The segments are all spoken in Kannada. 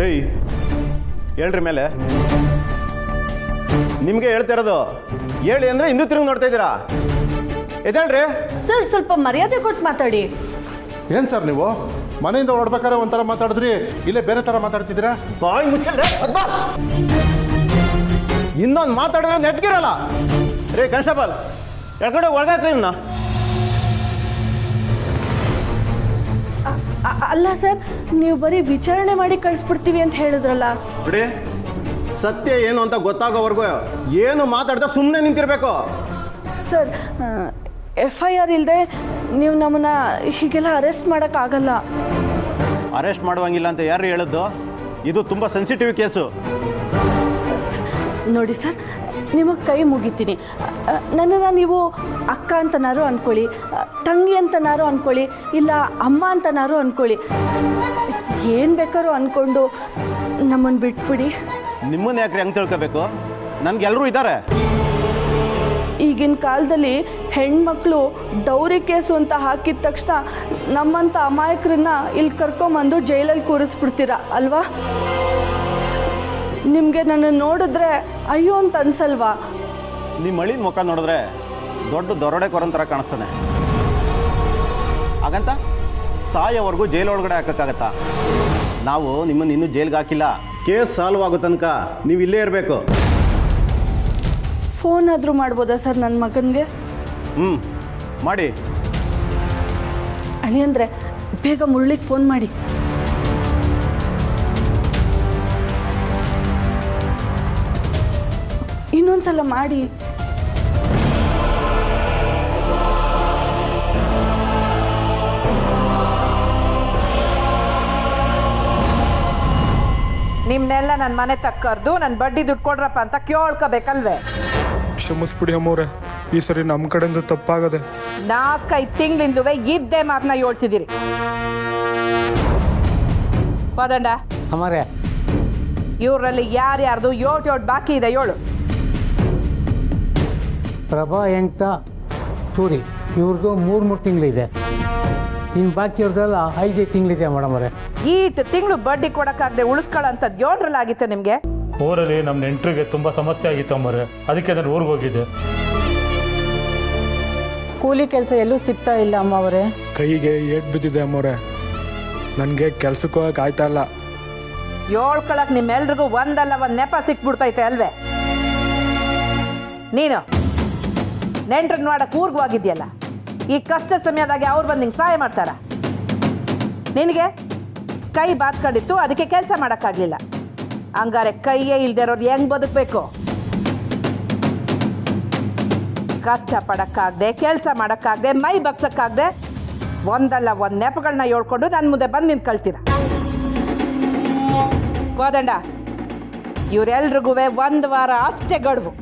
ಏಯ್ ಹೇಳ್ರಿ ಮೇಲೆ ನಿಮಗೆ ಹೇಳ್ತಿರೋದು ಹೇಳಿ ಅಂದರೆ ಹಿಂದೂ ತಿರುಗಿ ನೋಡ್ತಾ ಇದ್ದೀರಾ ಎದ್ದೇಳ್ರಿ. ಸರ್ ಸ್ವಲ್ಪ ಮರ್ಯಾದೆ ಕೊಟ್ಟು ಮಾತಾಡಿ. ಏನು ಸರ್ ನೀವು ಮನೆಯಿಂದ ಹೊಡ್ಬೇಕಾದ್ರೆ ಒಂಥರ ಮಾತಾಡಿದ್ರಿ, ಇಲ್ಲೇ ಬೇರೆ ಥರ ಮಾತಾಡ್ತಿದ್ದೀರಾ? ಬಾಯಿ ಮುಚ್ಚಲ್ರಿ. ಇನ್ನೊಂದು ಮಾತಾಡಿದ್ರೆ ನೆಟ್ಗಿರಲ್ಲ ರೀ. ಕಾನ್ಸ್ಟೇಬಲ್ ಯಾಕಡೆ ಒಳಗಾಕ್ರಿ ಇನ್ನ. ಅಲ್ಲ ಸರ್, ನೀವು ಬರೀ ವಿಚಾರಣೆ ಮಾಡಿ ಕಳಿಸ್ಬಿಡ್ತೀವಿ ಅಂತ ಹೇಳಿದ್ರಲ್ಲ. ಬಿಡಿ, ಸತ್ಯ ಏನು ಅಂತ ಗೊತ್ತಾಗೋವರೆಗೂ ಏನು ಮಾತಾಡ್ತಾ ಸುಮ್ಮನೆ ನಿಂತಿರ್ಬೇಕು. ಸರ್, FIR ಇಲ್ಲದೆ ನೀವು ನಮ್ಮನ್ನ ಹೀಗೆಲ್ಲ ಅರೆಸ್ಟ್ ಮಾಡೋಕ್ಕಾಗಲ್ಲ. ಅರೆಸ್ಟ್ ಮಾಡುವಂಗಿಲ್ಲ ಅಂತ ಯಾರು ಹೇಳಿದ್ದು? ಇದು ತುಂಬ ಸೆನ್ಸಿಟಿವ್ ಕೇಸು. ನೋಡಿ ಸರ್, ನಿಮಗೆ ಕೈ ಮುಗಿತೀನಿ. ನನ್ನನ್ನು ನೀವು ಅಕ್ಕ ಅಂತನಾರು ಅಂದ್ಕೊಳ್ಳಿ, ತಂಗಿ ಅಂತನಾರು ಅಂದ್ಕೊಳ್ಳಿ, ಇಲ್ಲ ಅಮ್ಮ ಅಂತನಾರು ಅಂದ್ಕೊಳ್ಳಿ. ಏನು ಬೇಕಾದ್ರೂ ಅಂದ್ಕೊಂಡು ನಮ್ಮನ್ನು ಬಿಟ್ಬಿಡಿ. ನಿಮ್ಮನ್ನ ಯಾಕ್ರಿ ಹಂಗೆ ತಿಳ್ಕೋಬೇಕು? ನನಗೆಲ್ಲರೂ ಇದ್ದಾರೆ. ಈಗಿನ ಕಾಲದಲ್ಲಿ ಹೆಣ್ಮಕ್ಳು ಡೌರಿ ಕೇಸು ಅಂತ ಹಾಕಿದ ತಕ್ಷಣ ನಮ್ಮಂಥ ಅಮಾಯಕರನ್ನ ಇಲ್ಲಿ ಕರ್ಕೊಂಬಂದು ಜೈಲಲ್ಲಿ ಕೂರಿಸ್ಬಿಡ್ತೀರ ಅಲ್ವಾ? ನಿಮಗೆ ನನ್ನ ನೋಡಿದ್ರೆ ಅಯ್ಯೋ ಅಂತ ಅನ್ಸಲ್ವಾ? ನಿಮ್ಮ ಮಳಿನ ಮುಖ ನೋಡಿದ್ರೆ ದೊಡ್ಡ ದೊರಡೆ ಥರ ಕಾಣಿಸ್ತಾನೆ. ಹಾಗಂತ ಸಾಯೋವರೆಗೂ ಜೈಲೊಳಗಡೆ ಹಾಕೋಕ್ಕಾಗತ್ತಾ? ನಾವು ನಿಮ್ಮನ್ನು ಇನ್ನೂ ಜೈಲಿಗೆ ಹಾಕಿಲ್ಲ. ಕೇಸ್ ಸಾಲ್ವ್ ಆಗೋ ತನಕ ನೀವು ಇಲ್ಲೇ ಇರಬೇಕು. ಫೋನ್ ಆದರೂ ಮಾಡ್ಬೋದಾ ಸರ್ ನನ್ನ ಮಗನಿಗೆ? ಮಾಡಿ. ಅಳಿಯಂದ್ರೆ ಬೇಗ ಮುರಳಿಗೆ ಫೋನ್ ಮಾಡಿ. ಇನ್ನೊಂದ್ಸಲ ಮಾಡಿ. ನಿಮ್ನೆಲ್ಲ ನನ್ನ ಮನೆ ತಕ್ಕರ್ದು ನನ್ನ ಬಡ್ಡಿ ದುಡ್ಡು ಕೊಡ್ರಪ್ಪ ಅಂತ ಕೇಳ್ಕೋಬೇಕಲ್ವೇ? ಕ್ಷಮಿಸ್ಬಿಡಿ ಅಮ್ಮವ್ರೆ, ಈ ಸರಿ ನಮ್ಮ ಕಡೆಯಿಂದ ತಪ್ಪಾಗದೆ. 4-5 ತಿಂಗಳಿಂದಲೂ ಇದ್ದೇ ಮಾತನ್ನ ಹೇಳ್ತಿದ್ದೀರಿ. ಹೋದಂಡ ಅಮ್ಮರೇ, ಇವರಲ್ಲಿ ಯಾರ್ಯಾರ್ದು ಯೋಟ್ ಬಾಕಿ ಇದೆ ಹೇಳು. ಪ್ರಭಾ ಎಂಟ ಸೂರಿ ಇವ್ರದ್ದು 3 ತಿಂಗಳಿದೆ. ಇನ್ನು ಬಾಕಿ ಅವ್ರದ್ದೆಲ್ಲ 5 ತಿಂಗಳಿದೆ ಮೇಡಮರೇ. ಈಟ್ ತಿಂಗಳು ಬಡ್ಡಿ ಕೊಡೋಕ್ಕಾಗದೆ ಉಳಿಸ್ಕೊಳ್ಳೋಂಥದ್ದು ಏಳ್ರಲ್ಲಾಗಿತ್ತು ನಿಮಗೆ? ಊರಲ್ಲಿ ನಮ್ಮ ನೆಂಟರಿಗೆ ತುಂಬ ಸಮಸ್ಯೆ ಆಗಿತ್ತು ಅಮ್ಮರೇ, ಅದಕ್ಕೆ ನಾನು ಊರಿಗೆ ಹೋಗಿದ್ದೆ. ಕೂಲಿ ಕೆಲಸ ಎಲ್ಲೂ ಸಿಗ್ತಾ ಇಲ್ಲ ಅಮ್ಮವರೇ. ಕೈಗೆ ಏಟ್ ಬಿದ್ದಿದೆ ಅಮ್ಮವ್ರೆ, ನನಗೆ ಕೆಲ್ಸಕ್ಕೆ ಹೋಗಕ್ಕೆ ಆಯ್ತಾ ಇಲ್ಲ. ಹೇಳ್ಕೊಳಕ್ ನಿಮ್ಮೆಲ್ರಿಗೂ ಒಂದಲ್ಲ ಒಂದು ನೆಪ ಸಿಕ್ಬಿಡ್ತೈತೆ ಅಲ್ವೇ? ನೀನು ನೆಂಟ್ರನ್ನ ನೋಡಕ್ಕೆ ಊರಿಗೆ ಹೋಗಿದ್ಯಲ್ಲ, ಈ ಕಷ್ಟ ಸಮಯದಾಗೆ ಅವ್ರು ಬಂದು ನಿಂಗೆ ಸಹಾಯ ಮಾಡ್ತಾರ? ನಿನಗೆ ಕೈ ಬಾತ್ಕೊಂಡಿತ್ತು, ಅದಕ್ಕೆ ಕೆಲಸ ಮಾಡೋಕ್ಕಾಗಲಿಲ್ಲ. ಹಂಗಾರೆ ಕೈಯೇ ಇಲ್ದೇ ಇರೋರು ಹೆಂಗೆ ಬದುಕಬೇಕು? ಕಷ್ಟ ಪಡೋಕ್ಕಾಗದೆ, ಕೆಲಸ ಮಾಡೋಕ್ಕಾಗದೆ, ಮೈ ಬಗ್ಸೋಕ್ಕಾಗದೆ ಒಂದಲ್ಲ ಒಂದು ನೆಪಗಳನ್ನ ಹೇಳ್ಕೊಂಡು ನನ್ನ ಮುಂದೆ ಬಂದು ನಿಂತ್ಕೊಳ್ತೀರ. ಕೋದಂಡ, ಇವರೆಲ್ರಿಗೂ 1 ವಾರ ಅಷ್ಟೇ ಗಡುವು.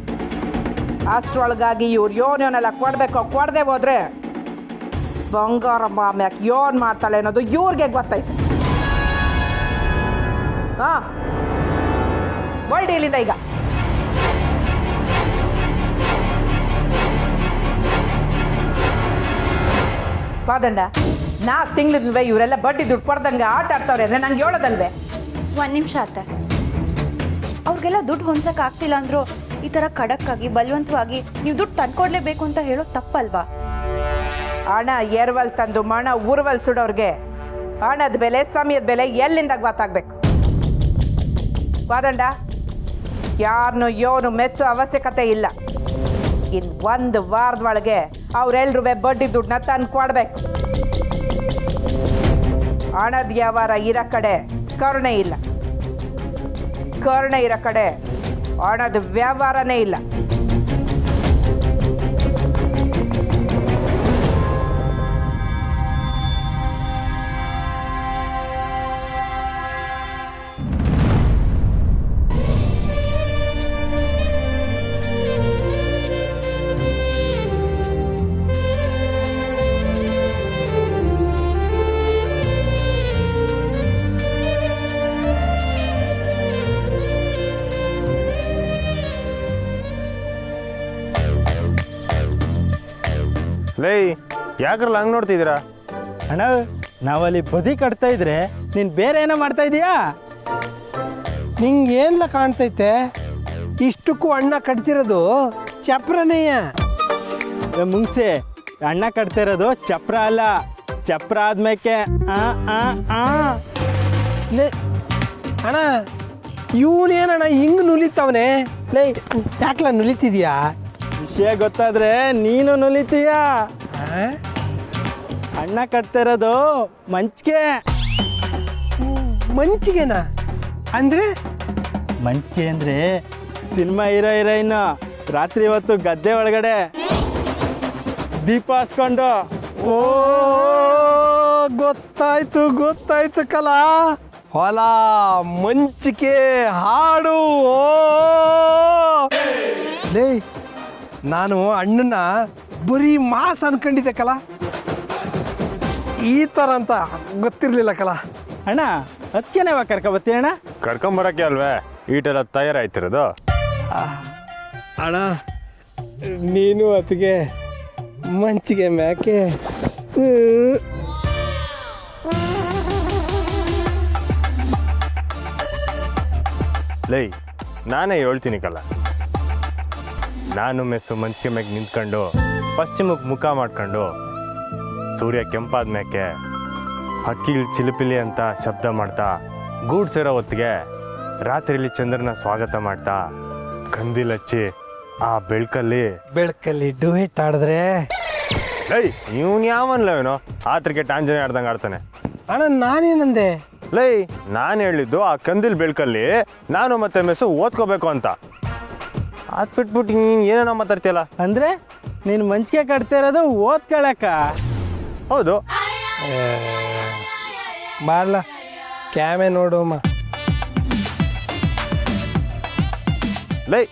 ಅಷ್ಟರೊಳಗಾಗಿ ಇವ್ರು ಯೋನೆಲ್ಲ ಕೊಡಬೇಕೋ ಕೊಡದೆ ಹೋದ್ರೆ ಬಂಗಾರಮ್ಮ ಮ್ಯಾಕ್ ಯೋನ್ ಮಾಡ್ತಾಳೆ ಅನ್ನೋದು ಇವ್ರಿಗೆ ಗೊತ್ತೈತೆ. ಹಾಂ, ವರ್ಲ್ಡ್ ಇಲ್ಲಿಂದ ಈಗ. ಕಾದಂಡ, 4 ತಿಂಗಳಿಂದಲೇ ಇವರೆಲ್ಲ ಬಡ್ಡಿ ದುಡ್ಡು ಕೊಡ್ದಂಗೆ ಆಟ ಆಡ್ತಾವ್ರೆ ಅಂದರೆ ನಂಗೆ ಹೇಳೋದಲ್ವೇ? 1 ನಿಮಿಷ ಆತ. ಅವ್ರಿಗೆಲ್ಲ ದುಡ್ಡು ಹೊಂದ್ಸಕ್ಕೆ ಆಗ್ತಿಲ್ಲ ಅಂದ್ರು ಈ ಥರ ಖಡಕ್ಕಾಗಿ ಬಲವಂತವಾಗಿ ನೀವು ದುಡ್ಡು ತಂದ್ಕೊಡ್ಲೇಬೇಕು ಅಂತ ಹೇಳೋದು ತಪ್ಪಲ್ವಾ? ಹಣ ಎರವಲ್ ತಂದು ಮಣ ಉರ್ವಲ್ ಸುಡೋರ್ಗೆ ಹಣದ ಬೆಲೆ, ಸಮಯದ ಬೆಲೆ ಎಲ್ಲಿಂದ ಗೊತ್ತಾಗಬೇಕು? ಕಾದಂಡ, ಯಾರನ್ನು ಯೋನು ಮೆಚ್ಚೋ ಅವಶ್ಯಕತೆ ಇಲ್ಲ. ಇನ್ನು 1 ವಾರದೊಳಗೆ ಅವರೆಲ್ಲರೂ ಬಡ್ಡಿ ದುಡ್ಡನ್ನ ತಂದು ಕೊಡ್ಬೇಕು. ಹಣದ ವ್ಯವಹಾರ ಇರೋ ಕಡೆ ಕರುಣೆ ಇಲ್ಲ, ಕರುಣೆ ಇರೋ ಕಡೆ ಹಣದ ವ್ಯವಹಾರನೇ ಇಲ್ಲ. ಲೇ, ಯಾಕ್ರಲ್ಲ ಹಂಗೆ ನೋಡ್ತಿದ್ದೀರಾ? ಅಣ್ಣ, ನಾವಲ್ಲಿ ಬದಿ ಕಟ್ತಾ ಇದ್ರೆ ನೀನು ಬೇರೆ ಏನೋ ಮಾಡ್ತಾ ಇದೀಯಾ? ನಿಂಗೆ ಏನ್ಲ ಕಾಣ್ತೈತೆ? ಇಷ್ಟಕ್ಕೂ ಅಣ್ಣ ಕಟ್ತಿರೋದು ಚಪ್ರನೆಯ. ಮುಂಗ್ಸಿ ಅಣ್ಣ ಕಟ್ತಿರೋದು ಚಪ್ರ ಅಲ್ಲ, ಚಪ್ರ ಆದ್ಮೇಕೆ ಅಣ್ಣ ಇವನೇನಣ್ಣ ಹಿಂಗೆ ನುಲಿತಾವನೆ? ಲೇ ಯಾಕಲ ನುಲಿತಿದ್ಯಾ? ವಿಷಯ ಗೊತ್ತಾದ್ರೆ ನೀನು ನುಲಿತೀಯ. ಅಣ್ಣ ಕಟ್ತಿರೋದು ಮಂಚಿಗೆ. ಮಂಚಿಗೆನಾ ಅಂದ್ರೆ? ಮಂಚಿಗೆ ಅಂದ್ರೆ ಸಿನಿಮಾ ಹೀರೋಯಿನ್ ರಾತ್ರಿ ಹೊತ್ತು ಗದ್ದೆ ಒಳಗಡೆ ದೀಪ ಹಚ್ಕೊಂಡು. ಓ ಗೊತ್ತಾಯ್ತು ಗೊತ್ತಾಯ್ತು ಕಲಾ. ಹೊಲ ಮಂಚಿಕೆ ಹಾಡು. ಓ ಲೇ ನಾನು ಅಣ್ಣನ ಬರೀ ಮಾಸ್ ಅನ್ಕೊಂಡಿದ್ದೆ ಕಲ, ಈ ಥರ ಅಂತ ಗೊತ್ತಿರಲಿಲ್ಲ ಕಲ. ಅಣ್ಣ ಅದಕ್ಕೇನೆ ಕರ್ಕೊಬತ್ತಿ ಅಣ್ಣ. ಕರ್ಕೊಂಬರಕ್ಕೆ ಅಲ್ವೇ ಈಟೆಲ್ಲ ತಯಾರಾಯ್ತಿರೋದು. ಅಣ್ಣ ನೀನು ಅದಕ್ಕೆ ಮಂಚಿಗೆ ಮ್ಯಾಕೆ. ಲೈ ನಾನೇ ಹೇಳ್ತೀನಿ ಕಲ್ಲ, ನಾನು ಮೆಸ್ಸು ಮಂಚಿಗೆ ಮ್ಯಾಗೆ ನಿಂತ್ಕೊಂಡು ಪಶ್ಚಿಮಕ್ಕೆ ಮುಖ ಮಾಡ್ಕೊಂಡು ಸೂರ್ಯ ಕೆಂಪಾದ ಮ್ಯಾಕೆ ಹಕ್ಕಿಲ್ ಚಿಲಿಪಿಲಿ ಅಂತ ಶಬ್ದ ಮಾಡ್ತಾ ಗೂಡ್ ಸೇರೋ ಹೊತ್ತಿಗೆ ರಾತ್ರಿಲಿ ಚಂದ್ರನ ಸ್ವಾಗತ ಮಾಡ್ತಾ ಕಂದಿಲ್ ಹಚ್ಚಿ ಆ ಬೆಳಕಲ್ಲಿ ಡುಯೆಟ್ ಆಡಿದ್ರೆ. ಲೈ ಇವನು ಯಾವನ್ಲ ಇವನು ಆತ್ರಿಕೆ ಆಂಜನೇಯ ಆಡ್ದಂಗೆ ಆಡ್ತಾನೆ. ಅಣ್ಣ ನಾನೇನಂದೆ? ಲೈ ನಾನು ಹೇಳಿದ್ದು ಆ ಕಂದಿಲ್ ಬೆಳಕಲ್ಲಿ ನಾನು ಮತ್ತೆ ಮೆಸ್ಸು ಓದ್ಕೋಬೇಕು ಅಂತ. ಅದು ಬಿಟ್ಬಿಟ್ಟು ನೀನು ಏನೇನೋ ಮಾತಾಡ್ತೀಯಲ್ಲ. ಅಂದ್ರೆ ನೀನು ಮಂಚಿಗೆ ಕಟ್ತಿರೋದು ಓದ್ಕೊಳಕ? ಹೌದು. ಬಾರ್ಲ ಕ್ಯಾಮೆ ನೋಡೋಮ್ಮ. ಲೈ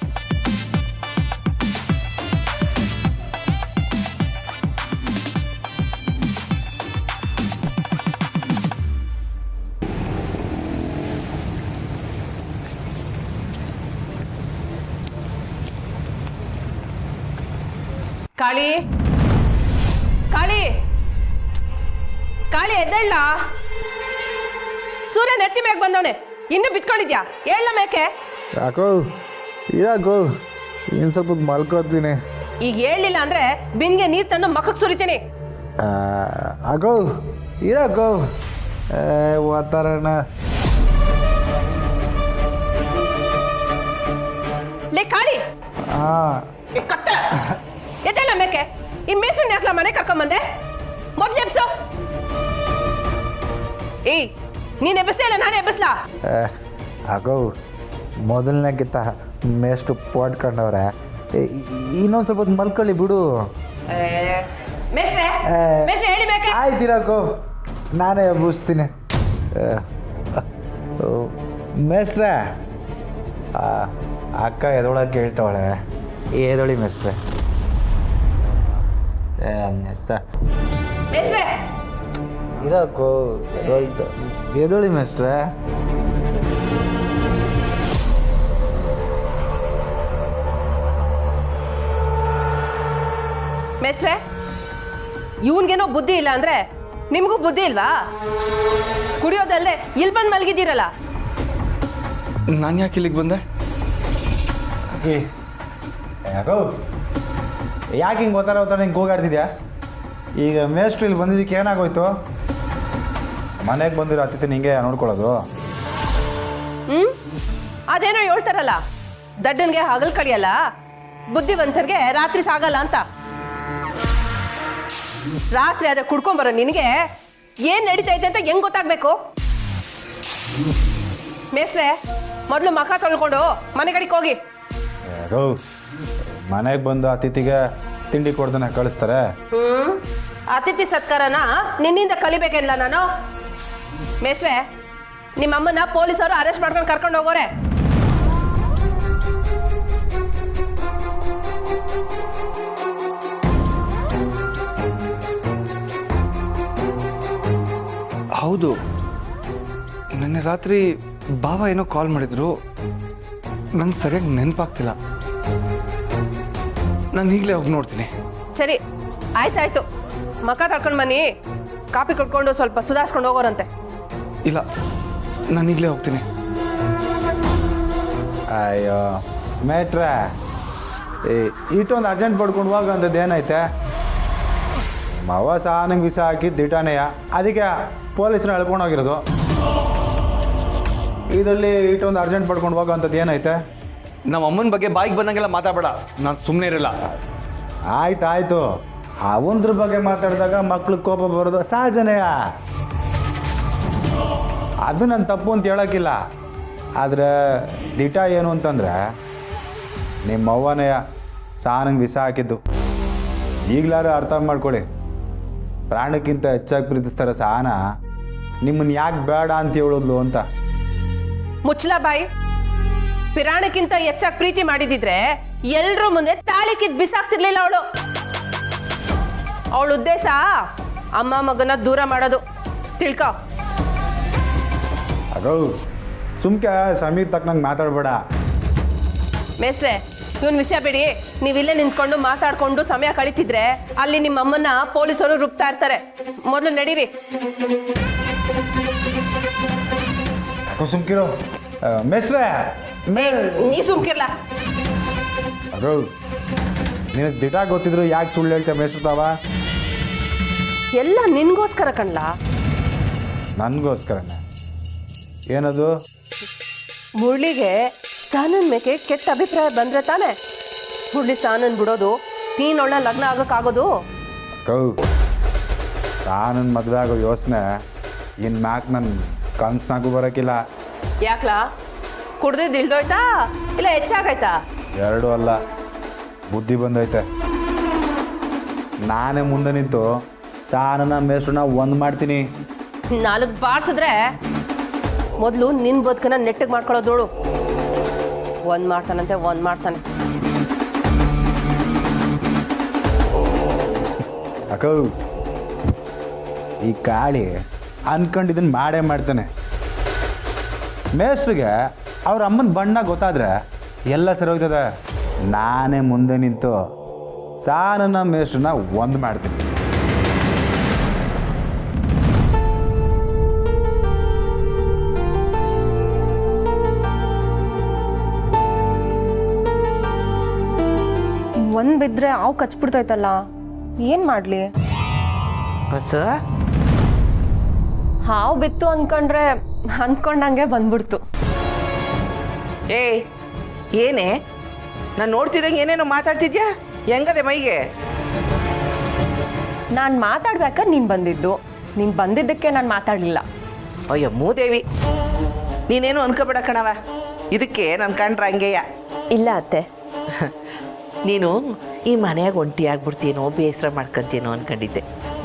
ಕಾಳಿ ಕಾಳಿ ಕಾಳಿ ಎದ್ದೇಳ. ಸೂರ್ಯ ನೆತ್ತಿ ಮ್ಯಾಗ ಬಂದವನೆ, ಇನ್ನು ಬಿತ್ಕೊಂಡಿದ್ಯಾ? ಹೇಳ ಮೇಕೆ. ಯಾಕೋ ಯಾಕೋ ಇನ್ನು ಸ್ವಲ್ಪ ಮಲ್ಕೋತೀನಿ. ಈಗ ಹೇಳಿಲ್ಲ ಅಂದ್ರೆ ಬಿನ್ಗೆ ನೀರು ತಂದು ಮಕ್ಕಕ್ಕೆ ಸುರಿತೀನಿ. ಆಗೋ ಇರಾಕೋ ವಾತಾವರಣ. ಲೇ ಕಾಳಿ ಕತ್ತ ಎದ್ದೇಳ ಮೇಕೆ. ಈ ಮೇಸ್ರನ್ನ ಯಾಕಲ ಮನೆ ಕರ್ಕೊಂಬಂದೆ? ಮೊದ್ಲು ಎಬ್ಸು. ಏಯ್ ನೀನ್ ಎಬ್ಬಿಸ್ತಾ ಇಲ್ಲ ನಾನೇ ಎಬ್ಬಿಸ್ಲಾ? ಆಗೋ ಮೊದಲನೇಗಿಂತ ಮೇಷ್ಟು ಪೋಡ್ಕೊಂಡವ್ರೆ, ಇನ್ನೊಂದು ಸ್ವಲ್ಪ ಮಲ್ಕೊಳ್ಳಿ ಬಿಡು. ಮೇಸ್ಟ್ರೆ ಮೇಸ್ಟ್ರೆ ಹೇಳಿ ಮೇಕೆ. ಆಯ್ತಿರಾಕೋ ನಾನೇ ಎಬ್ಬಿಸ್ತೀನಿ. ಮೇಸ್ಟ್ರೆ ಅಕ್ಕ ಎದೊಳಗೆ ಹೇಳ್ತಾವಳೆ, ಎದೊಳಿ ಮೇಸ್ಟ್ರೆ. ಮೇಸ್ಟ್ರೆ ಇರಾಕೋ ಎದೊಳಿ ಮೇಸ್ಟ್ರೆ. ಮೇಸ್ಟ್ರೆ ಇವನ್ಗೇನೋ ಬುದ್ಧಿ ಇಲ್ಲ ಅಂದ್ರೆ ನಿಮಗೂ ಬುದ್ಧಿ ಇಲ್ವಾ? ಕುಡಿಯೋದಲ್ದೆ ಇಲ್ಲಿ ಬಂದು ಮಲಗಿದ್ದೀರಲ್ಲ. ನಾನು ಯಾಕೆ ಇಲ್ಲಿಗೆ ಬಂದೆ? ಯಾಕೋ ಯಾಕೆ ಹಿಂಗೆ ಓದ್ತಾ ಹಿಂಗೆ ಕೂಗಾಡ್ತಿದ್ಯಾ? ಈಗ ಮೇಸ್ಟ್ರು ಇಲ್ಲಿ ಬಂದಿದ್ದಕ್ಕೆ ಏನಾಗೋಯ್ತು? ಮನೆಗೆ ಬಂದಿರೋ ಅತಿಥಿ ನಿಂಗೆ ನೋಡ್ಕೊಳ್ಳೋದು. ಅದೇನೋ ಹೇಳ್ತಾರಲ್ಲ, ದಡ್ಡನ್ಗೆ ಹಗಲ್ ಕಡಿಯಲ್ಲ, ಬುದ್ಧಿವಂತರಿಗೆ ರಾತ್ರಿ ಸಾಗಲ್ಲ ಅಂತ. ರಾತ್ರಿ ಅದೇ ಕುಡ್ಕೊಂಬರೋ ನಿನಗೆ ಏನ್ ನಡೀತೈತೆ ಅಂತ ಹೆಂಗ್ ಗೊತ್ತಾಗ್ಬೇಕು? ಮೇಸ್ಟ್ರೆ ಮೊದಲು ಮಖ ತೊಳ್ಕೊಂಡು ಮನೆ ಕಡೆಗೆ ಹೋಗಿ. ಯಾಕೋ ಮನೆಗೆ ಬಂದು ಅತಿಥಿಗೆ ತಿಂಡಿ ಕೊಡ್ದನ್ನ ಕಳಿಸ್ತಾರೆ. ಅತಿಥಿ ಸತ್ಕಾರನ ನಿನ್ನಿಂದ ಕಲಿಬೇಕಿಲ್ಲ ನಾನು. ಮೇಸ್ಟ್ರೆ ನಿಮ್ಮಮ್ಮನ ಪೊಲೀಸರು ಅರೆಸ್ಟ್ ಮಾಡ್ಕೊಂಡು ಕರ್ಕೊಂಡು ಹೋಗೋರೆ. ಹೌದು, ನಿನ್ನೆ ರಾತ್ರಿ ಬಾಬಾ ಏನೋ ಕಾಲ್ ಮಾಡಿದ್ರು, ನಂಗೆ ಸರಿಯಾಗಿ ನೆನಪಾಗ್ತಿಲ್ಲ. ನಾನು ಈಗಲೇ ಹೋಗಿ ನೋಡ್ತೀನಿ. ಸರಿ ಆಯ್ತಾಯ್ತು, ಮಕ್ಕ ತಳ್ಕೊಂಡು ಬನ್ನಿ, ಕಾಪಿ ಕೊಟ್ಕೊಂಡು ಸ್ವಲ್ಪ ಸುಧಾರಿಸ್ಕೊಂಡು ಹೋಗೋರಂತೆ. ಇಲ್ಲ, ನಾನು ಈಗಲೇ ಹೋಗ್ತೀನಿ. ಅಯ್ಯೋ ಮೇಟ್ರೆ ಇಷ್ಟೊಂದು ಅರ್ಜೆಂಟ್ ಪಡ್ಕೊಂಡು ಹೋಗ ಅಂಥದ್ದು ಏನೈತೆ ಮವ ಸಾನಂಗೆ ವಿಷ ಹಾಕಿದ್ದು ದಿಟಾನೆಯ ಅದಕ್ಕೆ ಪೊಲೀಸರು ಎಳ್ಕೊಂಡೋಗಿರೋದು. ಇದರಲ್ಲಿ ಇಷ್ಟೊಂದು ಅರ್ಜೆಂಟ್ ಪಡ್ಕೊಂಡು ಹೋಗೋ ಅಂಥದ್ದು ಏನೈತೆ? ನಮ್ಮ ಅಮ್ಮನ ಬಗ್ಗೆ ಬಾಯಿಗೆ ಬಂದಂಗೆಲ್ಲ ಮಾತಾಡಬೇಡ, ನಾನು ಸುಮ್ಮನೆ ಇರಲ್ಲ. ಆಯ್ತು ಅವಂದ್ರ ಬಗ್ಗೆ ಮಾತಾಡಿದಾಗ ಮಕ್ಳಿಗೆ ಕೋಪ ಬರೋದು ಸಹಜನೆಯ. ಅದು ನನ್ನ ತಪ್ಪು ಅಂತ ಹೇಳೋಕ್ಕಿಲ್ಲ. ಆದರೆ ದಿಟ ಏನು ಅಂತಂದರೆ ನಿಮ್ಮ ಅವ್ವನೆಯ ಸಾನಂಗೆ ವಿಷ ಹಾಕಿದ್ದು. ಈಗಲಾರು ಅರ್ಥ ಮಾಡ್ಕೊಳ್ಳಿ, ಪ್ರಾಣಕ್ಕಿಂತ ಹೆಚ್ಚಾಗಿ ಪ್ರೀತಿಸ್ತಾರೆ ಸಹನ ನಿಮ್ಮನ್ನು ಯಾಕೆ ಬೇಡ ಅಂತ ಹೇಳಿದ್ಲು ಅಂತ. ಮುಚ್ಚಲ ಬಾಯಿ. ಪಿರಾಣಕ್ಕಿಂತ ಹೆಚ್ಚಾಗಿ ಪ್ರೀತಿ ಮಾಡಿದಿದ್ರೆ ಎಲ್ರೂ ಮುಂದೆ ತಾಳಿಕಿದ್ ಬಿಸಾಕ್ತಿರ್ಲಿಲ್ಲ ಅವಳು. ಅವಳ ಉದ್ದೇಶ ಅಮ್ಮ ಮಗನ ದೂರ ಮಾಡೋದು, ತಿಳ್ಕೊ. ಅದು ಸುಮ್ಕೆ ಸಮೀರ್ ತಕ್ಕನಂಗೆ ಮಾತಾಡಬೇಡ. ಮೇಸ್ಟ್ರೆ, ಇವನ್ ವಿಷಯ ಬಿಡಿ. ನೀವಿಲ್ಲೇ ನಿಂತ್ಕೊಂಡು ಮಾತಾಡ್ಕೊಂಡು ಸಮಯ ಕಳೀತಿದ್ರೆ ಅಲ್ಲಿ ನಿಮ್ಮ ಅಮ್ಮನ್ನ ಪೊಲೀಸರು ರುಬ್ತಾ ಇರ್ತಾರೆ. ಮೊದಲು ನಡೀರಿ. ಸುಮ್ಕಿರೋ ಮೇಸ್ಟ್ರೆ. ನೀ ಸುಮ್ಕಿರ್ಲ. ಅದು ನಿನಗೆ ದಿಟ ಗೊತ್ತಿದ್ರು ಯಾಕೆ ಸುಳ್ಳು ಹೇಳ್ತೇವೆ ಮೇಸ್ತಾವ? ಎಲ್ಲ ನಿನ್ಗೋಸ್ಕರ ಕಣ್ಲ. ನನಗೋಸ್ಕರನೇ? ಏನದು? ಮುರಳಿಗೆ ಸಾನನ್ ಮೇಲೆ ಕೆಟ್ಟ ಅಭಿಪ್ರಾಯ ಬಂದ್ರೆ ತಾನೆ ಮುರಳಿ ಸಾನನ್ ಬಿಡೋದು, ನೀನೊಳ್ಳೆ ಲಗ್ನ ಆಗೋಕ್ಕಾಗೋದು? ಸಾನನ್ ಮದುವೆ ಆಗೋ ಯೋಚನೆ ಇನ್ನು ಮ್ಯಾಕ್ ನನ್ನ ಕನ್ಸ್ನಾಗೂ ಬರೋಕ್ಕಿಲ್ಲ. ಯಾಕ್ಲಾ? ಕುಡ್ದಿದ್ದು ಇಳ್ದೋಯ್ತಾ ಇಲ್ಲ ಹೆಚ್ಚಾಗೈತಾ? ಎರಡೂ ಅಲ್ಲ, ಬುದ್ಧಿ ಬಂದೈತೆ. ನಾನೇ ಮುಂದೆ ನಿಂತು ಸಾನನ ಮೇಸ್ಟ್ರನ್ನ ಒಂದು ಮಾಡ್ತೀನಿ. ನಾಲ್ಕು ಬಾರ್ಸಿದ್ರೆ ಮೊದಲು ನಿನ್ನ ಬದುಕನ್ನ ನೆಟ್ಟಿಗೆ ಮಾಡ್ಕೊಳ್ಳೋದೋಳು. ಒಂದು ಮಾಡ್ತಾನಂತೆ ಒಂದು ಮಾಡ್ತಾನೆ. ಅಕ್ಕ ಈ ಕಾಳಿ ಅನ್ಕೊಂಡಿದ್ದನ್ನು ಮಾಡೇ ಮಾಡ್ತಾನೆ. ಮೇಸ್ಟ್ರಿಗೆ ಅವ್ರ ಅಮ್ಮನ ಬಣ್ಣ ಗೊತ್ತಾದ್ರೆ ಎಲ್ಲ ಸರಿ ಹೋಗ್ತದೆ. ನಾನೇ ಮುಂದೆ ನಿಂತು ಸಾನನ ಮೇಸ್ಟ್ರನ್ನ ಒಂದು ಮಾಡ್ತೀನಿ. ಒಂದು ಬಿದ್ದರೆ ಅವು ಕಚ್ಬಿಡ್ತೈತಲ್ಲ, ಏನು ಮಾಡಲಿ? ಹೊಸ ಹಾವು ಬಿತ್ತು ಅಂದ್ಕೊಂಡಂಗೆ ಬಂದ್ಬಿಡ್ತು. ಏನೇ ನಾನು ನೋಡ್ತಿದ್ದಂಗೆ ಏನೇನೋ ಮಾತಾಡ್ತಿದ್ಯಾ? ಹೆಂಗದೆ ಮೈಗೆ? ನಾನು ಮಾತಾಡ್ಬೇಕಾದ್ರೆ ನೀನು ಬಂದಿದ್ದು, ನೀನು ಬಂದಿದ್ದಕ್ಕೆ ನಾನು ಮಾತಾಡಲಿಲ್ಲ. ಅಯ್ಯೋ ಮೂದೇವಿ, ನೀನೇನು ಅನ್ಕೋಬೇಡ ಕಣವ. ಇದಕ್ಕೆ ನನ್ನ ಕಂಡ್ರೆ ಹಂಗೆಯ. ಇಲ್ಲ ಅತ್ತೆ, ನೀನು ಈ ಮನೆಯಾಗ ಒಂಟಿ ಆಗ್ಬಿಡ್ತೀನೋ, ಬೇಸರ ಮಾಡ್ಕೊತೀನೋ ಅನ್ಕೊಂಡಿದ್ದೆ.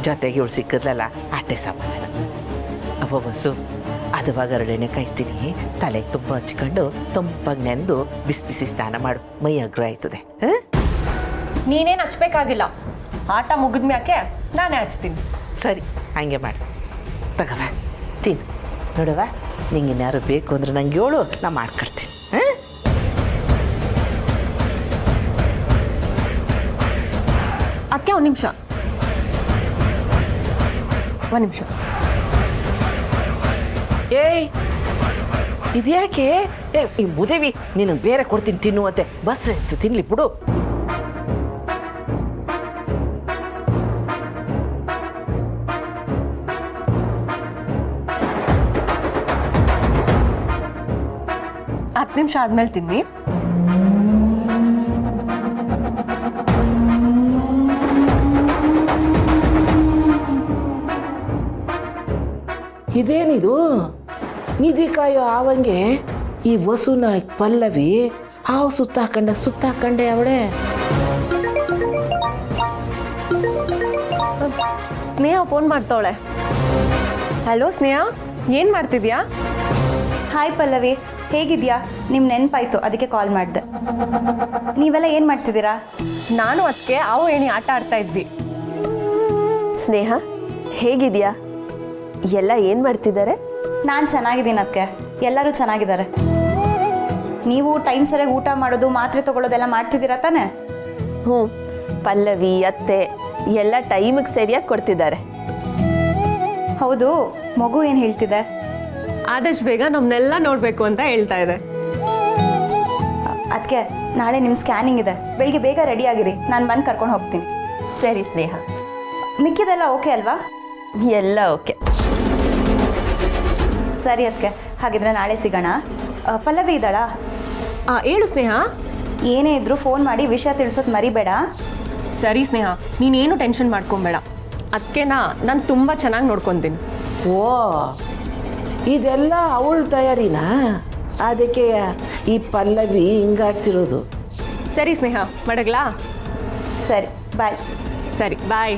ಜೊತೆಗೆ ಇವಳು ಸಿಕ್ಕಿದ್ಲಲ್ಲ, ಆಟೆ ಸಮಾಧಾನ. ಅಪ್ಪ ಬಸ್ಸು, ಅದವಾಗ ಎರಡೆಣ್ಣೆ ಕಾಯಿಸ್ತೀನಿ, ತಲೆಗೆ ತುಂಬ ಹಚ್ಕೊಂಡು ತಂಪಾಗಿ ನೆಂದು ಬಿಸಿ ಬಿಸಿ ಸ್ನಾನ ಮಾಡು, ಮೈ ಅಗ್ರ ಆಯ್ತದೆ. ನೀನೇನು ಹಚ್ಬೇಕಾಗಿಲ್ಲ, ಆಟ ಮುಗಿದ್ಮ್ಯಾಕೆ ನಾನೇ ಹಚ್ತೀನಿ. ಸರಿ, ಹಂಗೆ ಮಾಡು. ತಗವ ತಿನ್ನು. ನೋಡವ, ನಿಂಗೆ ಇನ್ಯಾರು ಬೇಕು ಅಂದ್ರೆ ನಂಗೆ ಹೇಳು, ನಾ ಮಾಡ್ಕೊಡ್ತೀನಿ. ಅದಕ್ಕೆ ಒಂದು ನಿಮಿಷ. ಏಯ್, ಇದ್ಯಾಕೆ? ಈ ಮುದೇವಿ ನಿನಗೆ ಬೇರೆ ಕೊಡ್ತೀನಿ ತಿನ್ನುವಂತೆ. ಬಸ್ ರೆನ್ಸು ತಿನ್ಲಿ ಬಿಡು. ಹತ್ತು ನಿಮಿಷ ಆದ್ಮೇಲೆ ತಿನ್ನಿ. ಇದೇನಿದು? ನಿಧಿ ಕಾಯೋ ಆವಂಗೆ ಈ ವಸುನ ಪಲ್ಲವಿ ಹಾವು ಸುತ್ತಾಕಂಡೆ ಅವಳೆ. ಸ್ನೇಹ ಫೋನ್ ಮಾಡ್ತಾವಳೆ. ಹಲೋ ಸ್ನೇಹ, ಏನು ಮಾಡ್ತಿದ್ಯಾ? ಹಾಯ್ ಪಲ್ಲವಿ, ಹೇಗಿದ್ಯಾ? ನಿಮ್ಮ ನೆನಪಾಯ್ತು, ಅದಕ್ಕೆ ಕಾಲ್ ಮಾಡಿದೆ. ನೀವೆಲ್ಲ ಏನು ಮಾಡ್ತಿದ್ದೀರಾ? ನಾನು ಅದಕ್ಕೆ ಅವು ಏಣಿ ಆಟ ಆಡ್ತಾ ಇದ್ವಿ. ಸ್ನೇಹ ಹೇಗಿದ್ಯಾ? ಎಲ್ಲ ಏನು ಮಾಡ್ತಿದ್ದಾರೆ? ನಾನು ಚೆನ್ನಾಗಿದ್ದೀನಿ ಅದಕ್ಕೆ, ಎಲ್ಲರೂ ಚೆನ್ನಾಗಿದ್ದಾರೆ. ನೀವು ಟೈಮ್ ಸರಿಯಾಗಿ ಊಟ ಮಾಡೋದು, ಮಾತ್ರೆ ತಗೊಳ್ಳೋದೆಲ್ಲ ಮಾಡ್ತಿದ್ದೀರಾ ತಾನೆ? ಹ್ಞೂ, ಪಲ್ಲವಿ ಅತ್ತೆ ಎಲ್ಲ ಟೈಮಿಗೆ ಸರಿಯಾಗಿ ಕೊಡ್ತಿದ್ದಾರೆ. ಹೌದು, ಮಗು ಏನು ಹೇಳ್ತಿದೆ? ಆದಷ್ಟು ಬೇಗ ನಮ್ಮನ್ನೆಲ್ಲ ನೋಡಬೇಕು ಅಂತ ಹೇಳ್ತಾ ಇದೆ. ಅದಕ್ಕೆ ನಾಳೆ ನಿಮ್ಮ ಸ್ಕ್ಯಾನಿಂಗ್ ಇದೆ, ಬೆಳಿಗ್ಗೆ ಬೇಗ ರೆಡಿ ಆಗಿರಿ, ನಾನು ಬಂದು ಕರ್ಕೊಂಡು ಹೋಗ್ತೀನಿ. ಸರಿ ಸ್ನೇಹ. ಮಿಕ್ಕಿದೆಲ್ಲ ಓಕೆ ಅಲ್ವಾ? ಎಲ್ಲ ಓಕೆ. ಸರಿ ಅದಕ್ಕೆ, ಹಾಗಿದ್ರೆ ನಾಳೆ ಸಿಗೋಣ. ಪಲ್ಲವಿ ಇದ್ದಾಳಾ? ಹೇಳು ಸ್ನೇಹ. ಏನೇ ಇದ್ರೂ ಫೋನ್ ಮಾಡಿ ವಿಷಯ ತಿಳಿಸೋದು ಮರಿಬೇಡ. ಸರಿ ಸ್ನೇಹ, ನೀನೇನು ಟೆನ್ಷನ್ ಮಾಡ್ಕೊಬೇಡ. ಅದಕ್ಕೆ ನಾನು ತುಂಬ ಚೆನ್ನಾಗಿ ನೋಡ್ಕೊತೀನಿ. ಓ, ಇದೆಲ್ಲ ಅವಳ ತಯಾರಿನಾ? ಅದಕ್ಕೆ ಈ ಪಲ್ಲವಿ ಹಿಂಗಾಗ್ತಿರೋದು. ಸರಿ ಸ್ನೇಹ, ಮಡಗ್ಲಾ? ಸರಿ, ಬಾಯ್. ಸರಿ, ಬಾಯ್.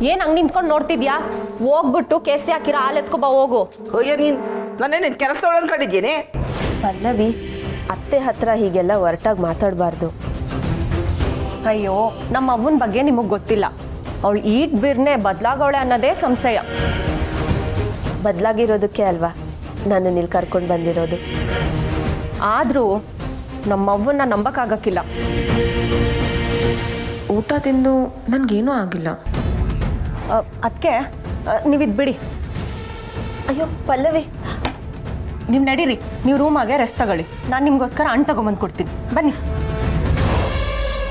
ಏನು ಹಂಗೆ ನಿಂತ್ಕೊಂಡು ನೋಡ್ತಿದ್ಯಾ? ಹೋಗ್ಬಿಟ್ಟು ಕೇಸರಿ ಹಾಕಿರೋ ಹಾಲು ಎತ್ಕೊಬಾ, ಹೋಗು. ಅಯ್ಯೋ, ನಾನೇನು ಕೆಲಸದವಳು ಅನ್ಕೊಂಡಿದ್ದೀನಿ? ಪಲ್ಲವಿ, ಅತ್ತೆ ಹತ್ರ ಹೀಗೆಲ್ಲ ಹೊರಟಾಗಿ ಮಾತಾಡಬಾರ್ದು. ಅಯ್ಯೋ, ನಮ್ಮ ಅವ್ವನ ಬಗ್ಗೆ ನಿಮಗೆ ಗೊತ್ತಿಲ್ಲ. ಅವಳು ಈಟ್ ಬಿರ್ನೆ ಬದಲಾಗವಳೆ ಅನ್ನೋದೇ ಸಂಶಯ. ಬದಲಾಗಿರೋದಕ್ಕೆ ಅಲ್ವಾ ನಾನು ಇಲ್ಲಿ ಕರ್ಕೊಂಡು ಬಂದಿರೋದು. ಆದರೂ ನಮ್ಮವ್ವನ್ನ ನಂಬಕ್ಕಾಗಕ್ಕಿಲ್ಲ. ಊಟ ತಿಂದು ನನಗೇನೂ ಆಗಿಲ್ಲ. ಅದಕ್ಕೆ ನೀವಿದು ಬಿಡಿ. ಅಯ್ಯೋ ಪಲ್ಲವಿ, ನೀವು ನಡೀರಿ, ನೀವು ರೂಮಾಗೆ ರೆಸ್ಟ್ ತಗೊಳ್ಳಿ. ನಾನು ನಿಮಗೋಸ್ಕರ ಹಣ್ಣು ತಗೊಂಬಂದು ಕೊಡ್ತೀನಿ. ಬನ್ನಿ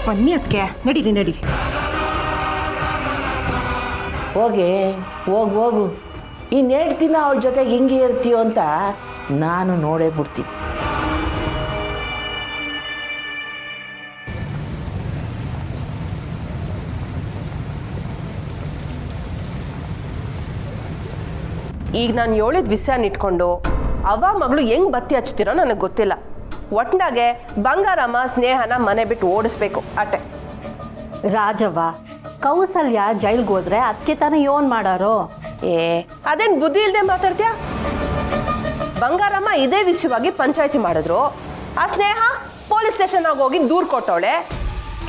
ಬನ್ನಿ ಅದಕ್ಕೆ, ನಡೀರಿ ನಡೀರಿ. ಹೋಗಿ ಹೋಗು. ಇನ್ನೆರಡು ದಿನ ಅವಳ ಜೊತೆಗೆ ಹಿಂಗೆ ಇರ್ತೀಯೋ ಅಂತ ನಾನು ನೋಡೇ ಬಿಡ್ತೀನಿ. ಈಗ ನಾನು ಹೇಳಿದ ವಿಷಯನ ಇಟ್ಕೊಂಡು ಅವ ಮಗಳು ಹೆಂಗ್ ಬತ್ತಿ ಹಚ್ತಿರೋ ನನಗೆ ಗೊತ್ತಿಲ್ಲ. ಒಟ್ನಾಗೆ ಬಂಗಾರಮ್ಮ ಸ್ನೇಹನ ಮನೆ ಬಿಟ್ಟು ಓಡಿಸ್ಬೇಕು ಅಟ್ಟೆ. ರಾಜವ್ವ, ಕೌಸಲ್ಯ ಜೈಲ್ಗೆ ಹೋದ್ರೆ ಅದಕ್ಕೆ ತಾನೇ ಯೋನ್ ಮಾಡೋರು. ಅದೇನು ಬುದ್ಧಿ ಇಲ್ಲದೆ ಮಾತಾಡ್ತೀಯ? ಬಂಗಾರಮ್ಮ ಇದೇ ವಿಷಯವಾಗಿ ಪಂಚಾಯತಿ ಮಾಡಿದ್ರು. ಆ ಸ್ನೇಹ ಪೊಲೀಸ್ ಸ್ಟೇಷನ್ಗೆ ಹೋಗಿ ದೂರು ಕೊಟ್ಟವಳೆ.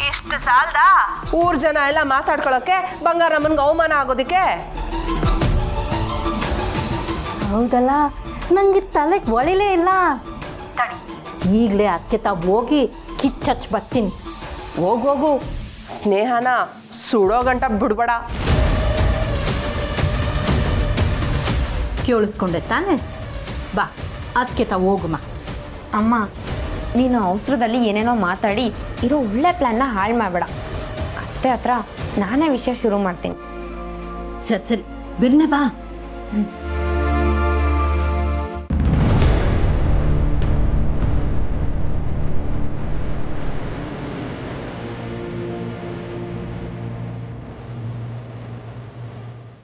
ಎಷ್ಟು ಸಾಲದ ಊರ್ ಜನ ಎಲ್ಲ ಮಾತಾಡ್ಕೊಳ್ಳೋಕೆ ಬಂಗಾರಮ್ಮನ್ಗೆ ಅವಮಾನ ಆಗೋದಕ್ಕೆ. ಹೌದಲ್ಲ, ನಂಗೆ ತಲೆಗೆ ಒಳಿಲೇ ಇಲ್ಲ. ಈಗಲೇ ಅದಕ್ಕೆ ಹೋಗಿ ಕಿಚ್ಚಚ್ಚ ಬರ್ತೀನಿ. ಹೋಗು, ಸ್ನೇಹನ ಸುಡೋ ಗಂಟ ಬಿಡ್ಬೇಡ. ಕೇಳಿಸ್ಕೊಂಡೆ ತಾನೆ? ಬಾ, ಅದಕ್ಕೆ ಹೋಗುಮ. ಅಮ್ಮ, ನೀನು ಅವಸರದಲ್ಲಿ ಏನೇನೋ ಮಾತಾಡಿ ಇರೋ ಒಳ್ಳೆ ಪ್ಲ್ಯಾನ್ನ ಹಾಳು ಮಾಡಬೇಡ. ಅತ್ತೆ ಹತ್ರ ನಾನೇ ವಿಷಯ ಶುರು ಮಾಡ್ತೀನಿ. ಸರಿ ಬಿಡ್ನೆ ಬಾ.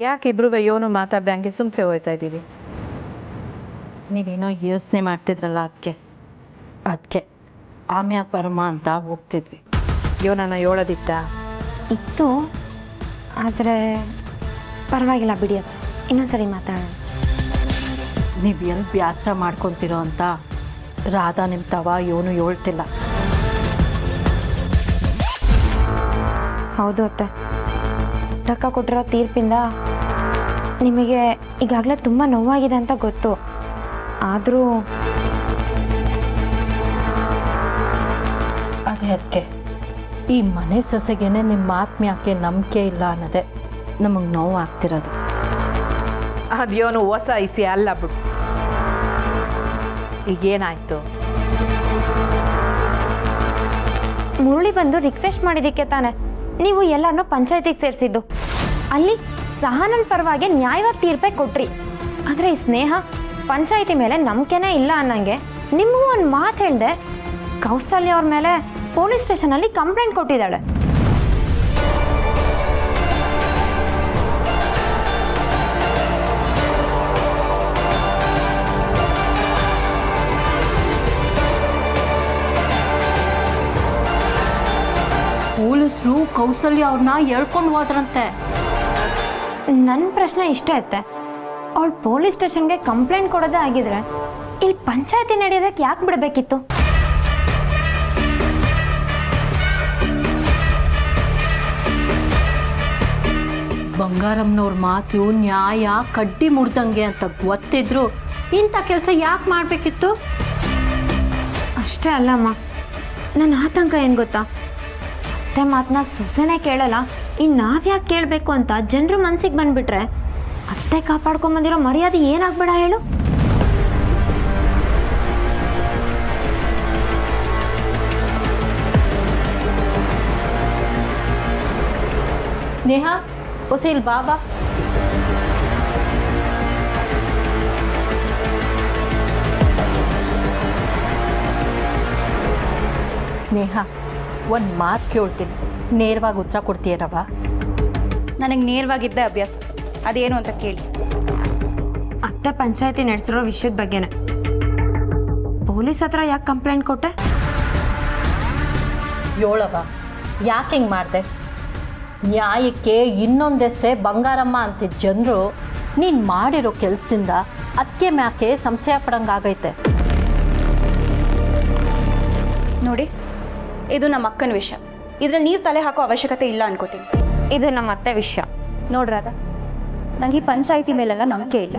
ಯಾಕೆ ಇಬ್ರು ಯೋನು ಮಾತಾಡ್ದಂಗೆ ಸುಮ್ಮನೆ ಹೋಗ್ತಾ ಇದ್ದೀವಿ? ನೀವೇನೋ ಯೋಚನೆ ಮಾಡ್ತಿದ್ರಲ್ಲ ಅದಕ್ಕೆ ಆಮ್ಯ ಪರಮ ಅಂತ ಹೋಗ್ತಿದ್ವಿ. ಯೋನನ್ನ ಹೇಳೋದಿತ್ತ ಇತ್ತು, ಆದರೆ ಪರವಾಗಿಲ್ಲ ಬಿಡಿ ಅಪ್ಪ, ಇನ್ನೊಂದ್ಸರಿ ಮಾತಾಡೋಣ. ನೀವು ಎಲ್ಲಿ ಬ್ಯಾಸರ ಮಾಡ್ಕೊತಿರೋ ಅಂತ ರಾಧಾ ನಿಮ್ಮ ತವ ಯೋನು ಹೇಳ್ತಿಲ್ಲ. ಹೌದು ಅತ್ತೆ, ಟಕ್ಕ ಕೊಟ್ಟಿರೋ ತೀರ್ಪಿಂದ ನಿಮಗೆ ಈಗಾಗಲೇ ತುಂಬ ನೋವಾಗಿದೆ ಅಂತ ಗೊತ್ತು. ಆದರೂ ಅದೇ ಅದಕ್ಕೆ ಈ ಮನೆ ಸೊಸೆಗೇನೆ ನಿಮ್ಮ ಆತ್ಮೀಯಕ್ಕೆ ನಂಬಿಕೆ ಇಲ್ಲ ಅನ್ನೋದೇ ನಮಗೆ ನೋವು ಆಗ್ತಿರೋದು. ಅದೇನು ಹೊಸ ಇಸಿ ಅಲ್ಲ ಬಿಡು. ಈಗೇನಾಯ್ತು? ಮುರಳಿ ಬಂದು ರಿಕ್ವೆಸ್ಟ್ ಮಾಡಿದ್ದಕ್ಕೆ ತಾನೆ ನೀವು ಎಲ್ಲರನ್ನೂ ಪಂಚಾಯತಿಗೆ ಸೇರಿಸಿದ್ದು. ಅಲ್ಲಿ ಸಹನನ್ ಪರವಾಗಿ ನ್ಯಾಯವಾಗಿ ತೀರ್ಪೇ ಕೊಟ್ರಿ. ಆದರೆ ಈ ಸ್ನೇಹ ಪಂಚಾಯತಿ ಮೇಲೆ ನಂಬಿಕೆನೇ ಇಲ್ಲ ಅನ್ನಂಗೆ ನಿಮಗೂ ಒಂದು ಮಾತು ಹೇಳಿದೆ, ಕೌಸಲ್ಯ ಅವ್ರ ಮೇಲೆ ಪೊಲೀಸ್ ಸ್ಟೇಷನಲ್ಲಿ ಕಂಪ್ಲೇಂಟ್ ಕೊಟ್ಟಿದ್ದಾಳೆ. ಪೊಲೀಸರು ಕೌಸಲ್ಯ ಅವ್ರನ್ನ ಹೇಳ್ಕೊಂಡು ಹೋದ್ರಂತೆ. ನನ್ನ ಪ್ರಶ್ನೆ ಇಷ್ಟೇ ಐತೆ, ಅವಳು ಪೊಲೀಸ್ ಸ್ಟೇಷನ್ಗೆ ಕಂಪ್ಲೇಂಟ್ ಕೊಡೋದೇ ಆಗಿದ್ರೆ ಇಲ್ಲಿ ಪಂಚಾಯತಿ ನಡೆಯೋದಕ್ಕೆ ಯಾಕೆ ಬಿಡಬೇಕಿತ್ತು? ಬಂಗಾರಮ್ಮನವ್ರ ಮಾತು ನ್ಯಾಯ ಕಡ್ಡಿ ಮುಡ್ದಂಗೆ ಅಂತ ಗೊತ್ತಿದ್ರು ಇಂಥ ಕೆಲಸ ಯಾಕೆ ಮಾಡಬೇಕಿತ್ತು? ಅಷ್ಟೇ ಅಲ್ಲಮ್ಮ, ನನ್ನ ಆತಂಕ ಏನು ಗೊತ್ತಾ, ಅತ್ತೆ ಮಾತನ್ನ ಸೊಸೆನೇ ಕೇಳಲ್ಲ, ಇನ್ನು ನಾವ್ಯಾಕೆ ಕೇಳಬೇಕು ಅಂತ ಜನರ ಮನಸ್ಸಿಗೆ ಬಂದುಬಿಟ್ರೆ ಅತ್ತೆ ಕಾಪಾಡ್ಕೊಂಬಂದಿರೋ ಮರ್ಯಾದೆ ಏನಾಗ್ಬೇಡ ಹೇಳು? ಸ್ನೇಹ ಹೊಸಿಲ್ ಬಾಬಾ. ಸ್ನೇಹ, ಒಂದು ಮಾತು ಕೇಳ್ತೀನಿ, ನೇರವಾಗಿ ಉತ್ತರ ಕೊಡ್ತೀಯರವ? ನನಗೆ ನೇರವಾಗಿದ್ದೇ ಅಭ್ಯಾಸ, ಅದೇನು ಅಂತ ಕೇಳಿ. ಅತ್ತೆ ಪಂಚಾಯತಿ ನಡೆಸಿರೋ ವಿಷಯದ ಬಗ್ಗೆನೇ. ಪೊಲೀಸ್ ಹತ್ರ ಯಾಕೆ ಕಂಪ್ಲೇಂಟ್ ಕೊಟ್ಟೆ? ಯೋಳವ, ಯಾಕೆ ಹಿಂಗೆ ಮಾಡಿದೆ? ನ್ಯಾಯಕ್ಕೆ ಇನ್ನೊಂದು ಹೆಸರೇ ಬಂಗಾರಮ್ಮ ಅಂತಿದ್ದ ಜನರು ನೀನು ಮಾಡಿರೋ ಕೆಲಸದಿಂದ ಅದಕ್ಕೆ ಮ್ಯಾಕೆ ಸಂಶಯ ಪಡಂಗಾಗೈತೆ. ನೋಡಿ, ಇದು ನಮ್ಮ ಅಕ್ಕನ ವಿಷಯ. ಇದ್ರಲ್ಲಿ ನೀವು ತಲೆ ಹಾಕೋ ಅವಶ್ಯಕತೆ ಇಲ್ಲ ಅನ್ಕೋತೀನಿ. ಇದು ನಮ್ಮ ಅತ್ತೆ ವಿಷಯ. ನೋಡ್ರಾದ, ನನಗೆ ಈ ಪಂಚಾಯಿತಿ ಮೇಲೆಲ್ಲ ನಂಬಿಕೆ ಇಲ್ಲ.